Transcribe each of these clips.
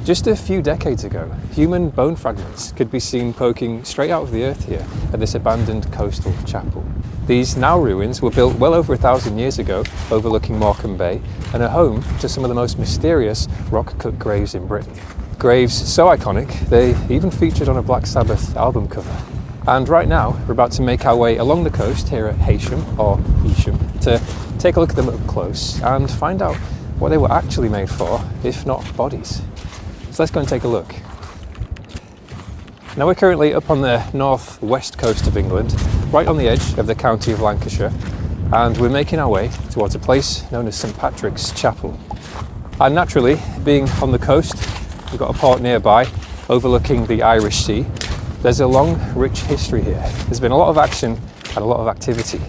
Just a few decades ago, human bone fragments could be seen poking straight out of the earth here at this abandoned coastal chapel. These now ruins were built well over 1,000 years ago, overlooking Morecambe Bay, and are home to some of the most mysterious rock-cut graves in Britain. Graves so iconic, they even featured on a Black Sabbath album cover. And right now, we're about to make our way along the coast here at Heysham, or Heysham, to take a look at them up close and find out what they were actually made for, if not bodies. So let's go and take a look. Now we're currently up on the north-west coast of England, right on the edge of the county of Lancashire, and we're making our way towards a place known as St Patrick's Chapel. And naturally, being on the coast, we've got a port nearby overlooking the Irish Sea. There's a long, rich history here. There's been a lot of action and a lot of activity.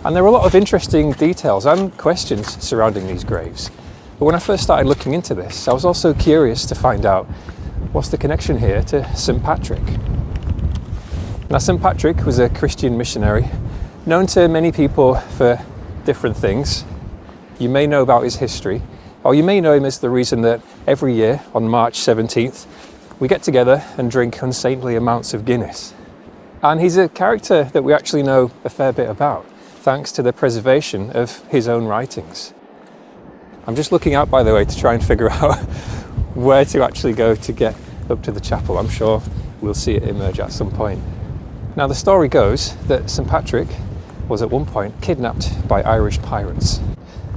And there are a lot of interesting details and questions surrounding these graves. But when I first started looking into this, I was also curious to find out what's the connection here to St Patrick. Now, St Patrick was a Christian missionary known to many people for different things. You may know about his history, or you may know him as the reason that every year on March 17th, we get together and drink unsaintly amounts of Guinness. And he's a character that we actually know a fair bit about, thanks to the preservation of his own writings. I'm just looking out, by the way, to try and figure out where to actually go to get up to the chapel. I'm sure we'll see it emerge at some point. Now, the story goes that St Patrick was at one point kidnapped by Irish pirates,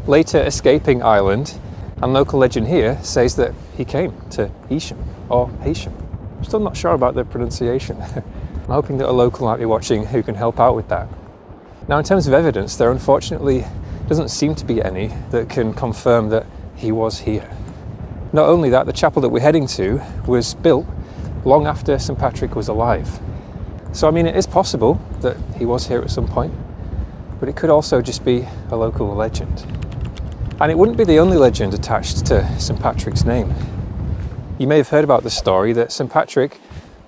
later escaping Ireland, and local legend here says that he came to Heysham, or Heysham. I'm still not sure about the pronunciation. I'm hoping that a local might be watching who can help out with that. Now, in terms of evidence, there unfortunately doesn't seem to be any that can confirm that he was here. Not only that, the chapel that we're heading to was built long after St Patrick was alive. So I mean, it is possible that he was here at some point, but it could also just be a local legend. And it wouldn't be the only legend attached to St Patrick's name. You may have heard about the story that St Patrick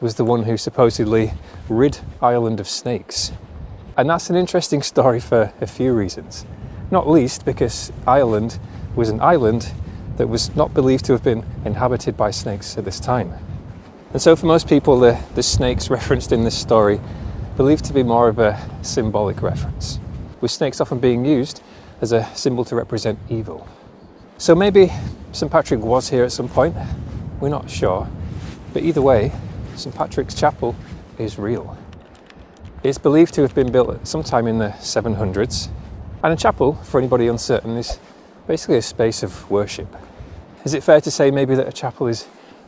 was the one who supposedly rid Ireland of snakes. And that's an interesting story for a few reasons. Not least because Ireland was an island that was not believed to have been inhabited by snakes at this time. And so for most people, the snakes referenced in this story believed to be more of a symbolic reference, with snakes often being used as a symbol to represent evil. So maybe St Patrick was here at some point, we're not sure, but either way, St Patrick's Chapel is real. It's believed to have been built at sometime in the 700s, and a chapel, for anybody uncertain, is basically a space of worship. Is it fair to say maybe that a chapel is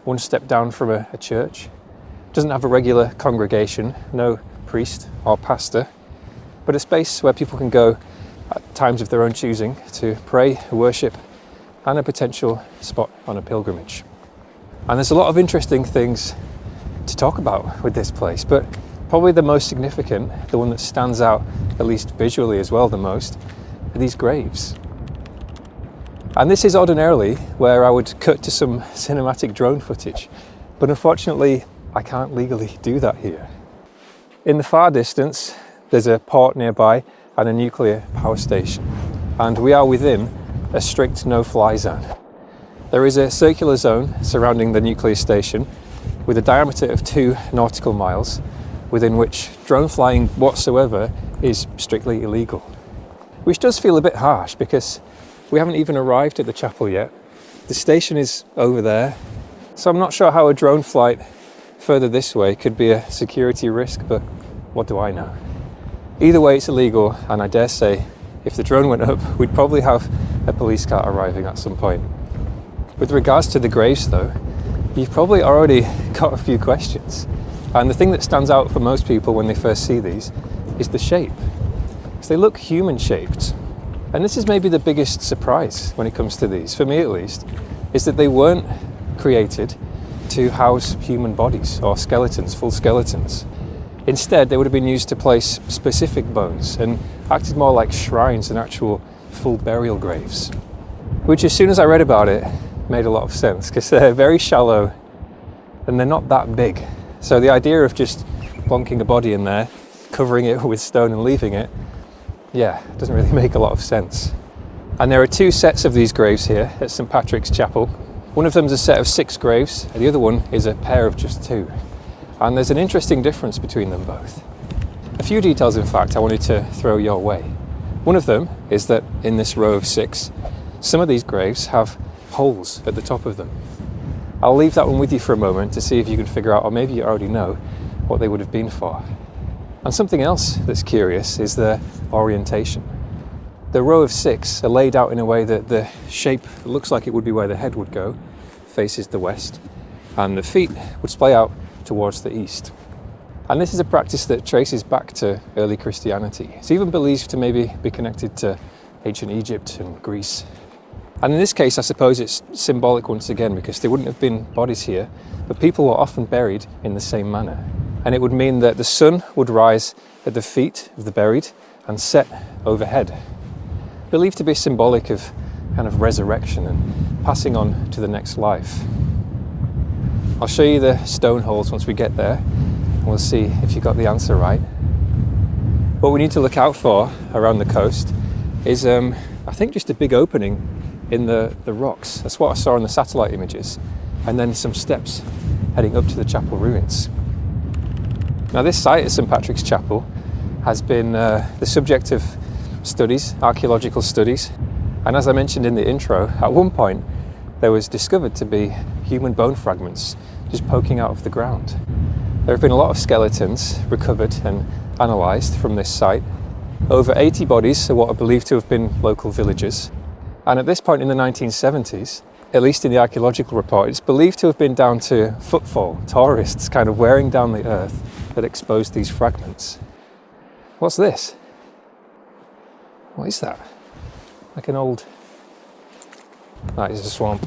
one step down from a church? It doesn't have a regular congregation, no priest or pastor, but a space where people can go at times of their own choosing to pray, worship, and a potential spot on a pilgrimage. And there's a lot of interesting things to talk about with this place, but probably the most significant, the one that stands out at least visually as well the most, are these graves. And this is ordinarily where I would cut to some cinematic drone footage, but unfortunately I can't legally do that here. In the far distance, there's a port nearby and a nuclear power station, and we are within a strict no-fly zone. There is a circular zone surrounding the nuclear station with a diameter of 2 nautical miles, within which drone flying whatsoever is strictly illegal. Which does feel a bit harsh because we haven't even arrived at the chapel yet. The station is over there, so I'm not sure how a drone flight further this way could be a security risk, but what do I know? Either way, it's illegal, and I dare say if the drone went up, we'd probably have a police car arriving at some point. With regards to the graves though, you've probably already got a few questions. And the thing that stands out for most people when they first see these is the shape. So they look human-shaped. And this is maybe the biggest surprise when it comes to these, for me at least, is that they weren't created to house human bodies or skeletons, full skeletons. Instead, they would have been used to place specific bones and acted more like shrines than actual full burial graves. Which, as soon as I read about it, made a lot of sense, because they're very shallow and they're not that big. So the idea of just plonking a body in there, covering it with stone and leaving it, yeah, doesn't really make a lot of sense. And there are 2 sets of these graves here at St Patrick's Chapel. One of them is a set of 6 graves, and the other one is a pair of just 2. And there's an interesting difference between them both. A few details, in fact, I wanted to throw your way. One of them is that in this row of 6, some of these graves have holes at the top of them. I'll leave that one with you for a moment to see if you can figure out, or maybe you already know, what they would have been for. And something else that's curious is their orientation. The row of 6 are laid out in a way that the shape looks like it would be where the head would go, faces the west, and the feet would splay out towards the east. And this is a practice that traces back to early Christianity. It's even believed to maybe be connected to ancient Egypt and Greece. And in this case, I suppose it's symbolic once again, because there wouldn't have been bodies here, but people were often buried in the same manner. And it would mean that the sun would rise at the feet of the buried and set overhead. Believed to be symbolic of kind of resurrection and passing on to the next life. I'll show you the stone holes once we get there, and we'll see if you got the answer right. What we need to look out for around the coast is, I think, just a big opening in the rocks. That's what I saw in the satellite images. And then some steps heading up to the chapel ruins. Now this site at St Patrick's Chapel has been the subject of studies, archaeological studies. And as I mentioned in the intro, at one point there was discovered to be human bone fragments just poking out of the ground. There have been a lot of skeletons recovered and analysed from this site. Over 80 bodies are what are believed to have been local villagers. And at this point in the 1970s, at least in the archaeological report, it's believed to have been down to footfall, tourists kind of wearing down the earth that exposed these fragments. What's this? What is that? Like an old... That is a swamp.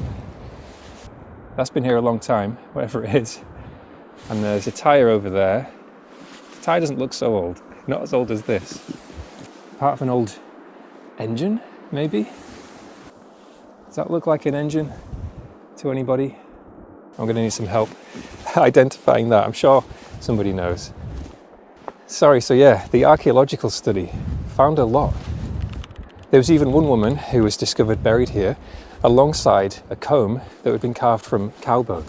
That's been here a long time, whatever it is. And there's a tyre over there. The tyre doesn't look so old, not as old as this. Part of an old engine, maybe? Does that look like an engine to anybody? I'm going to need some help identifying that. I'm sure somebody knows. Sorry, so yeah, the archaeological study found a lot. There was even one woman who was discovered buried here alongside a comb that had been carved from cow bone.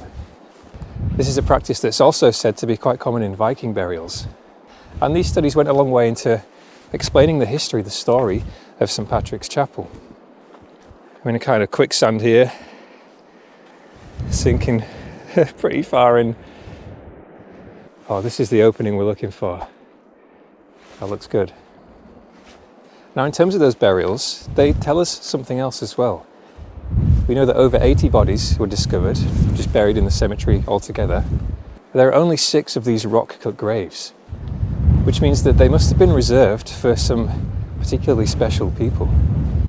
This is a practice that's also said to be quite common in Viking burials. And these studies went a long way into explaining the history, the story of St Patrick's Chapel. I'm in a kind of quicksand here, sinking pretty far in. Oh, this is the opening we're looking for. That looks good. Now, in terms of those burials, they tell us something else as well. We know that over 80 bodies were discovered, just buried in the cemetery altogether. There are only 6 of these rock-cut graves, which means that they must have been reserved for some particularly special people.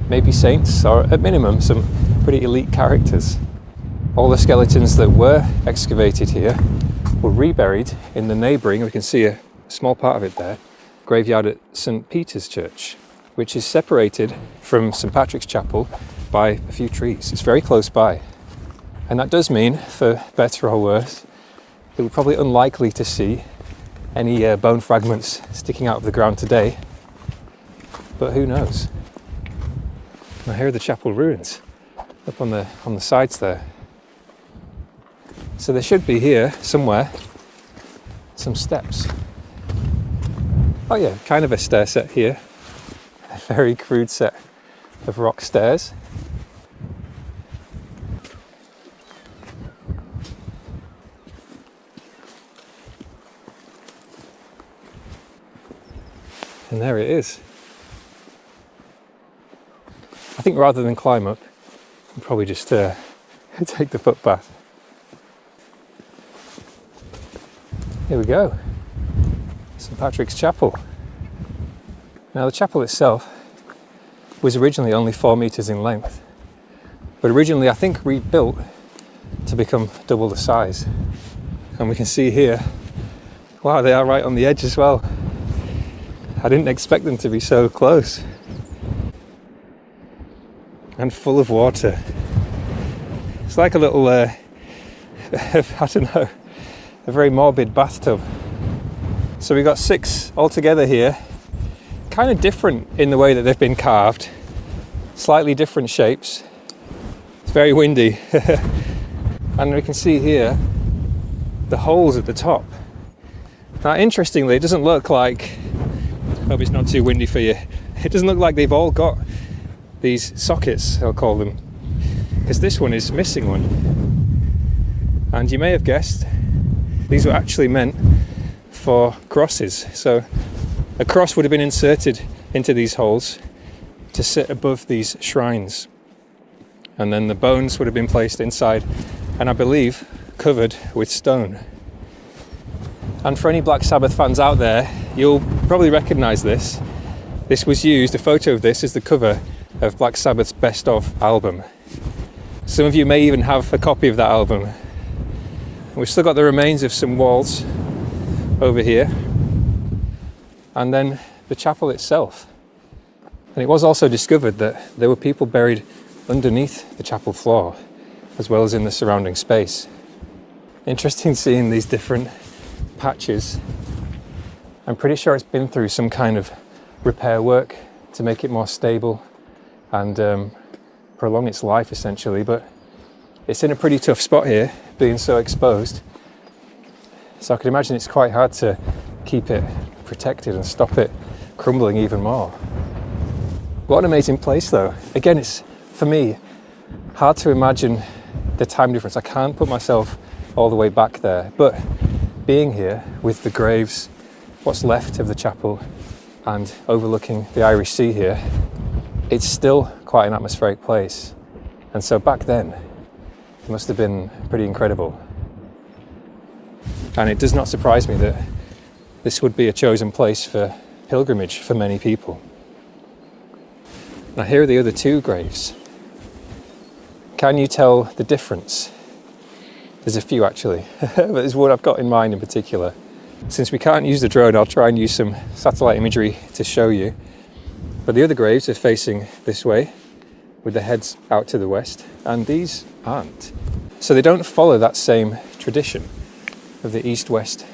Maybe saints, or at minimum some pretty elite characters. All the skeletons that were excavated here were reburied in the neighbouring, we can see a small part of it there, graveyard at St Peter's Church, which is separated from St Patrick's Chapel by a few trees. It's very close by. And that does mean, for better or worse, that we're probably unlikely to see any bone fragments sticking out of the ground today. But who knows? Now here are the chapel ruins, up on the sides there. So there should be here, somewhere, some steps. Oh yeah, kind of a stair set here. A very crude set of rock stairs. And there it is. I think rather than climb up, I'll probably just take the footpath. Here we go. St Patrick's Chapel. Now the chapel itself was originally only 4 metres in length, but originally I think rebuilt to become double the size. And we can see here, wow, they are right on the edge as well. I didn't expect them to be so close. And full of water. It's like a little, I don't know, a very morbid bathtub. So we've got 6 altogether here, kind of different in the way that they've been carved, slightly different shapes. It's very windy. And we can see here the holes at the top. Now, interestingly, it doesn't look like, hope it's not too windy for you, it doesn't look like they've all got these sockets, I'll call them, because this one is missing one. And you may have guessed, these were actually meant for crosses. So a cross would have been inserted into these holes to sit above these shrines. And then the bones would have been placed inside, and I believe covered with stone. And for any Black Sabbath fans out there, you'll probably recognise this. This was used, a photo of this is the cover of Black Sabbath's Best Of album. Some of you may even have a copy of that album. We've still got the remains of some walls over here, and then the chapel itself. And it was also discovered that there were people buried underneath the chapel floor, as well as in the surrounding space. Interesting seeing these different patches. I'm pretty sure it's been through some kind of repair work to make it more stable and prolong its life essentially, but it's in a pretty tough spot here, being so exposed. So I can imagine it's quite hard to keep it protected and stop it crumbling even more. What an amazing place though. Again, it's, for me, hard to imagine the time difference. I can't put myself all the way back there, but being here with the graves, what's left of the chapel, and overlooking the Irish Sea here, it's still quite an atmospheric place. And so back then, it must have been pretty incredible. And it does not surprise me that this would be a chosen place for pilgrimage for many people. Now here are the other two graves. Can you tell the difference? There's a few actually, but there's one I've got in mind in particular. Since we can't use the drone, I'll try and use some satellite imagery to show you. But the other graves are facing this way, with the heads out to the west, and these aren't. So they don't follow that same tradition of the east-west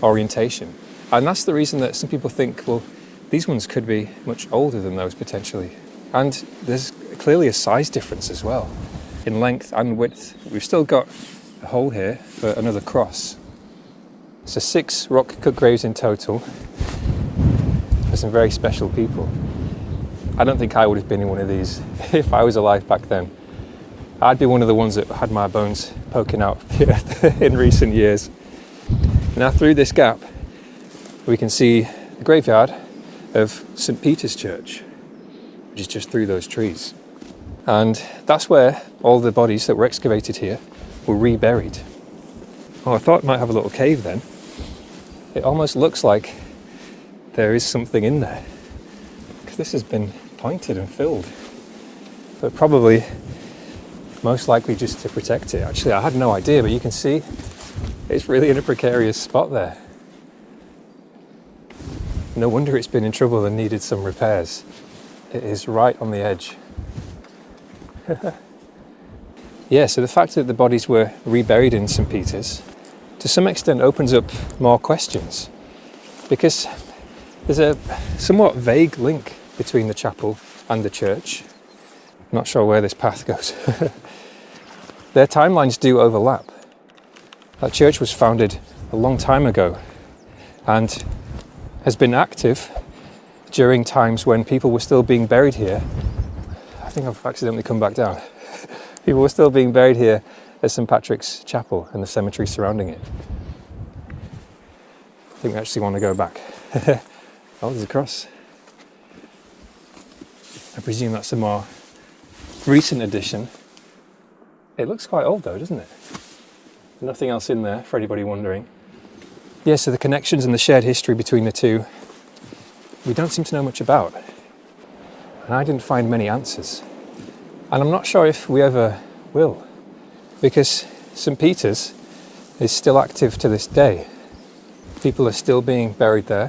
orientation. And that's the reason that some people think, well, these ones could be much older than those potentially. And there's clearly a size difference as well, in length and width. We've still got a hole here for another cross. So 6 rock-cut graves in total for some very special people. I don't think I would have been in one of these if I was alive back then. I'd be one of the ones that had my bones poking out in recent years. Now through this gap, we can see the graveyard of St. Peter's Church, which is just through those trees. And that's where all the bodies that were excavated here were reburied. Oh, I thought it might have a little cave then. It almost looks like there is something in there, because this has been pointed and filled. But probably, most likely just to protect it. Actually, I had no idea, but you can see it's really in a precarious spot there. No wonder it's been in trouble and needed some repairs. It is right on the edge. Yeah, so the fact that the bodies were reburied in St. Peter's to some extent opens up more questions, because there's a somewhat vague link between the chapel and the church. I'm not sure where this path goes. Their timelines do overlap. That church was founded a long time ago and has been active during times when people were still being buried here. I think I've accidentally come back down. People were still being buried here at St. Patrick's Chapel and the cemetery surrounding it. I think we actually want to go back. Oh, there's a cross. I presume that's a more recent addition. It looks quite old though, doesn't it? Nothing else in there for anybody wondering. Yeah, so the connections and the shared history between the two, we don't seem to know much about. And I didn't find many answers. And I'm not sure if we ever will, because St. Peter's is still active to this day. People are still being buried there,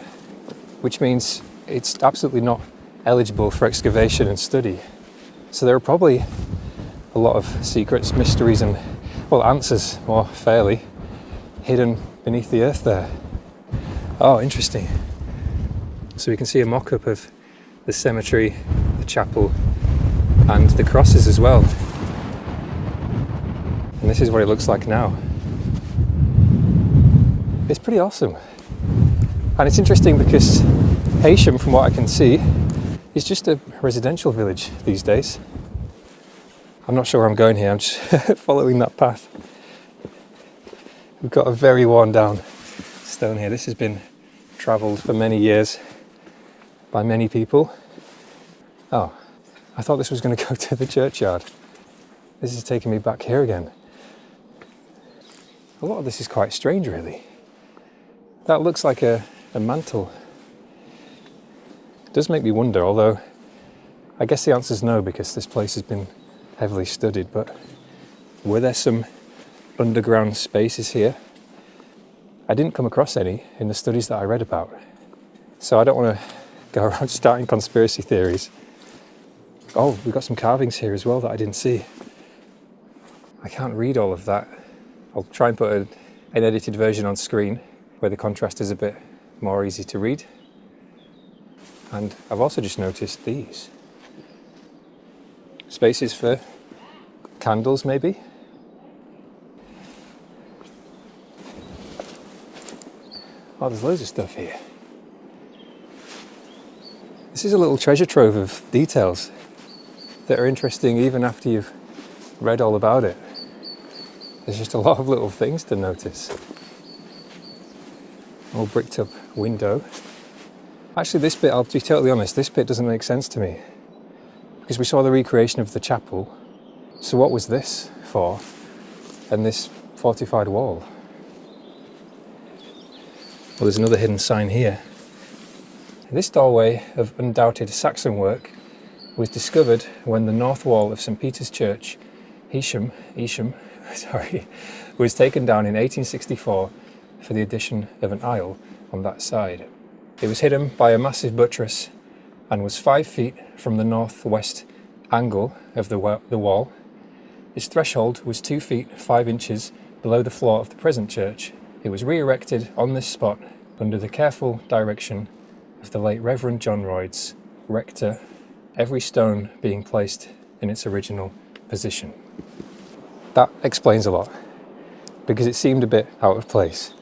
which means it's absolutely not eligible for excavation and study. So there are probably a lot of secrets, mysteries and, well, answers more fairly, hidden beneath the earth there. Oh, interesting. So we can see a mock-up of the cemetery, the chapel and the crosses as well. And this is what it looks like now. It's pretty awesome. And it's interesting because Heysham, from what I can see, is just a residential village these days. I'm not sure where I'm going here, I'm just following that path. We've got a very worn down stone here. This has been travelled for many years by many people. Oh, I thought this was going to go to the churchyard. This is taking me back here again. A lot of this is quite strange, really. That looks like a mantle. It does make me wonder, although I guess the answer is no, because this place has been heavily studied, but were there some underground spaces here? I didn't come across any in the studies that I read about, so I don't want to go around starting conspiracy theories. Oh, we've got some carvings here as well that I didn't see. I can't read all of that. I'll try and put an edited version on screen where the contrast is a bit more easy to read. And I've also just noticed these. Spaces for candles, maybe? Oh, there's loads of stuff here. This is a little treasure trove of details that are interesting even after you've read all about it. There's just a lot of little things to notice. Old bricked up window. Actually, this bit, I'll be totally honest, this bit doesn't make sense to me. Because we saw the recreation of the chapel. So what was this for? And this fortified wall? Well, there's another hidden sign here. This doorway of undoubted Saxon work was discovered when the north wall of St. Peter's Church, Heysham, was taken down in 1864 for the addition of an aisle on that side. It was hidden by a massive buttress and was 5 feet from the northwest angle of the wall. Its threshold was 2 feet 5 inches below the floor of the present church. It was re-erected on this spot under the careful direction of the late Reverend John Royds, rector, every stone being placed in its original position. That explains a lot, because it seemed a bit out of place.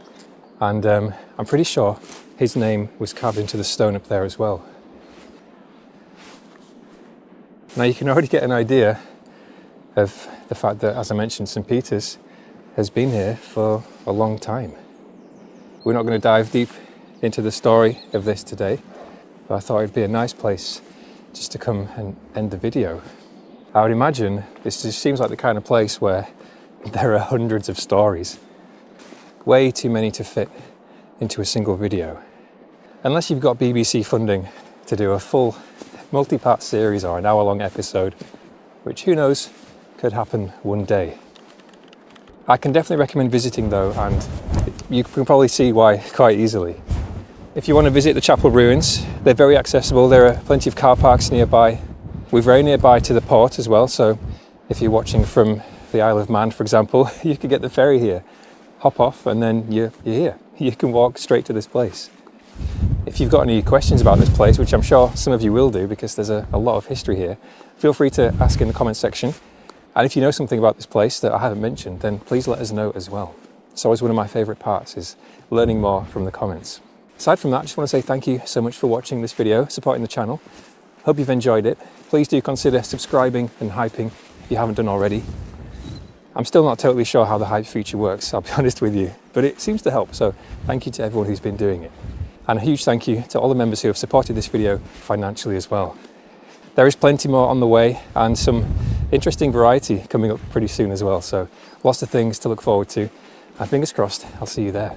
And I'm pretty sure his name was carved into the stone up there as well. Now you can already get an idea of the fact that, as I mentioned, St. Peter's has been here for a long time. We're not going to dive deep into the story of this today, but I thought it'd be a nice place just to come and end the video. I would imagine this just seems like the kind of place where there are hundreds of stories. Way too many to fit into a single video. Unless you've got BBC funding to do a full multi-part series or an hour-long episode, which who knows, could happen one day. I can definitely recommend visiting though, and you can probably see why quite easily. If you want to visit the chapel ruins, they're very accessible. There are plenty of car parks nearby. We're very nearby to the port as well, so if you're watching from the Isle of Man, for example, you could get the ferry here, hop off, and then you're here. You can walk straight to this place. If you've got any questions about this place, which I'm sure some of you will do because there's a lot of history here, feel free to ask in the comments section. And if you know something about this place that I haven't mentioned, then please let us know as well. It's always one of my favourite parts, is learning more from the comments. Aside from that, I just want to say thank you so much for watching this video, supporting the channel. Hope you've enjoyed it. Please do consider subscribing and hyping if you haven't done already. I'm still not totally sure how the hype feature works, I'll be honest with you, but it seems to help, so thank you to everyone who's been doing it. And a huge thank you to all the members who have supported this video financially as well. There is plenty more on the way and some interesting variety coming up pretty soon as well, so lots of things to look forward to, and fingers crossed I'll see you there.